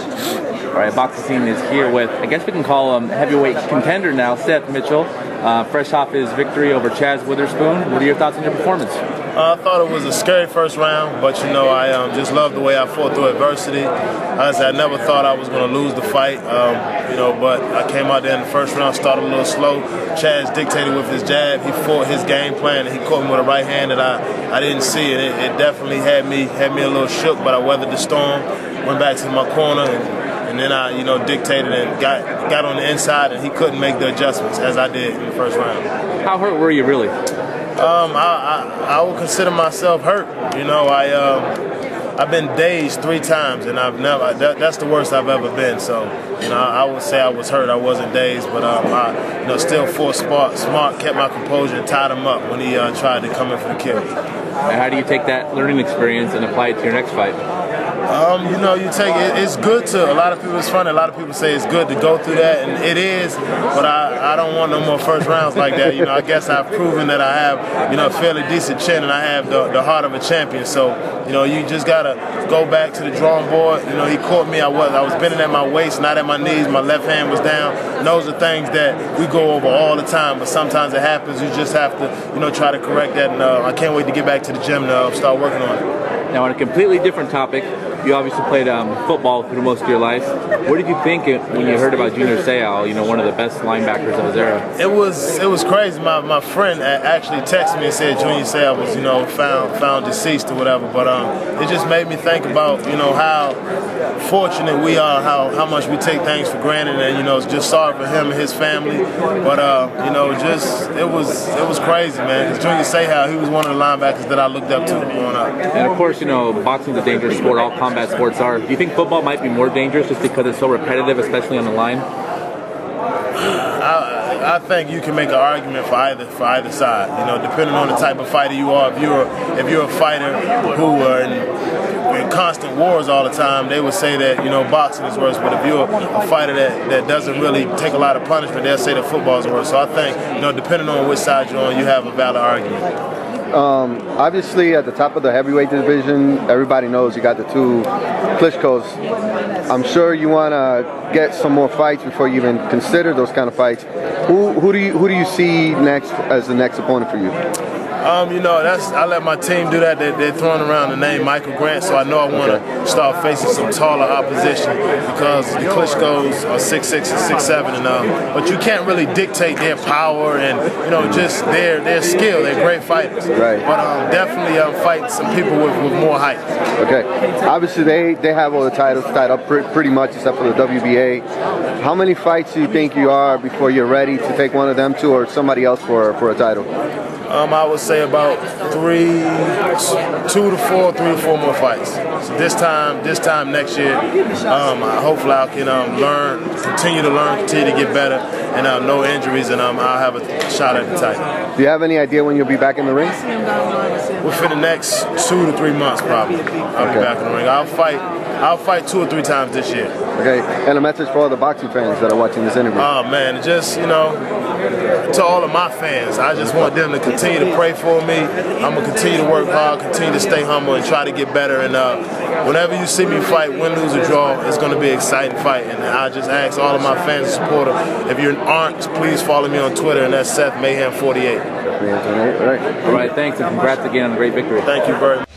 All right, boxing scene is here with, I guess we can call him heavyweight contender now, Seth Mitchell, fresh off his victory over Chaz Witherspoon. What are your thoughts on your performance? I thought it was a scary first round, but I just loved the way I fought through adversity. As I never thought I was going to lose the fight, but I came out there in the first round, started a little slow. Chaz dictated with his jab. He fought his game plan, and he caught me with a right hand that I didn't see, and it definitely had me a little shook. But I weathered the storm, went back to my corner, and then I dictated and got on the inside, and he couldn't make the adjustments as I did in the first round. How hurt were you really? I would consider myself hurt. I've been dazed 3 times, and that's the worst I've ever been. So, I would say I was hurt. I wasn't dazed, but I still fought smart, kept my composure, and tied him up when he tried to come in for the kill. And how do you take that learning experience and apply it to your next fight? You take it. It's good to. A lot of people. It's funny. A lot of people say it's good to go through that, and it is. But I don't want no more first rounds like that. I guess I've proven that I have a fairly decent chin, and I have the heart of a champion. So you just gotta go back to the drawing board. He caught me. I was bending at my waist, not at my knees. My left hand was down. And those are things that we go over all the time. But sometimes it happens. You just have to try to correct that. And I can't wait to get back to the gym to start working on it. Now, on a completely different topic, you obviously played football through most of your life. What did you think when you heard about Junior Seau, one of the best linebackers of his era? It was crazy. My friend actually texted me and said Junior Seau was found deceased or whatever. But it just made me think about how fortunate we are, how much we take things for granted, and just sorry for him and his family. But it was crazy, man. Because Junior Seau, he was one of the linebackers that I looked up to growing up. And of course, boxing's a dangerous sport. All combat sports are. Do you think football might be more dangerous just because it's so repetitive, especially on the line? I think you can make an argument for either side. Depending on the type of fighter you are. If you're a fighter who are in constant wars all the time, they would say that boxing is worse. But if you're a fighter that doesn't really take a lot of punishment, they'll say that football is worse. So I think depending on which side you're on, you have a valid argument. Obviously, at the top of the heavyweight division, everybody knows you got the 2 Klitschko's. I'm sure you want to get some more fights before you even consider those kind of fights. Who do you see next as the next opponent for you? I let my team do that. They're throwing around the name Michael Grant, so I know I want to start facing some taller opposition because the Klitschko's are 6'6" and 6'7", but you can't really dictate their power and just their skill. They're great fighters, right? But definitely fighting some people with more height. Okay, obviously they have all the titles tied up pretty much except for the WBA. How many fights do you think you are before you're ready to take one of them 2 or somebody else for a title? I would say about 2 to 4 more fights. So this time next year, hopefully I can continue to get better, and no injuries, and I'll have a shot at the title. Do you have any idea when you'll be back in the ring? Within the next 2 to 3 months, probably. I'll be back in the ring. I'll fight 2 or 3 times this year. Okay, and a message for all the boxing fans that are watching this interview. Oh man, just to all of my fans, I just want them to continue to pray for me. I'm gonna continue to work hard, continue to stay humble, and try to get better. And whenever you see me fight, win, lose, or draw, it's gonna be an exciting fight. And I just ask all of my fans and supporters, if you aren't, please follow me on Twitter, and that's Seth Mayhem 48. All right. All right, thanks, and congrats again on a great victory. Thank you very much.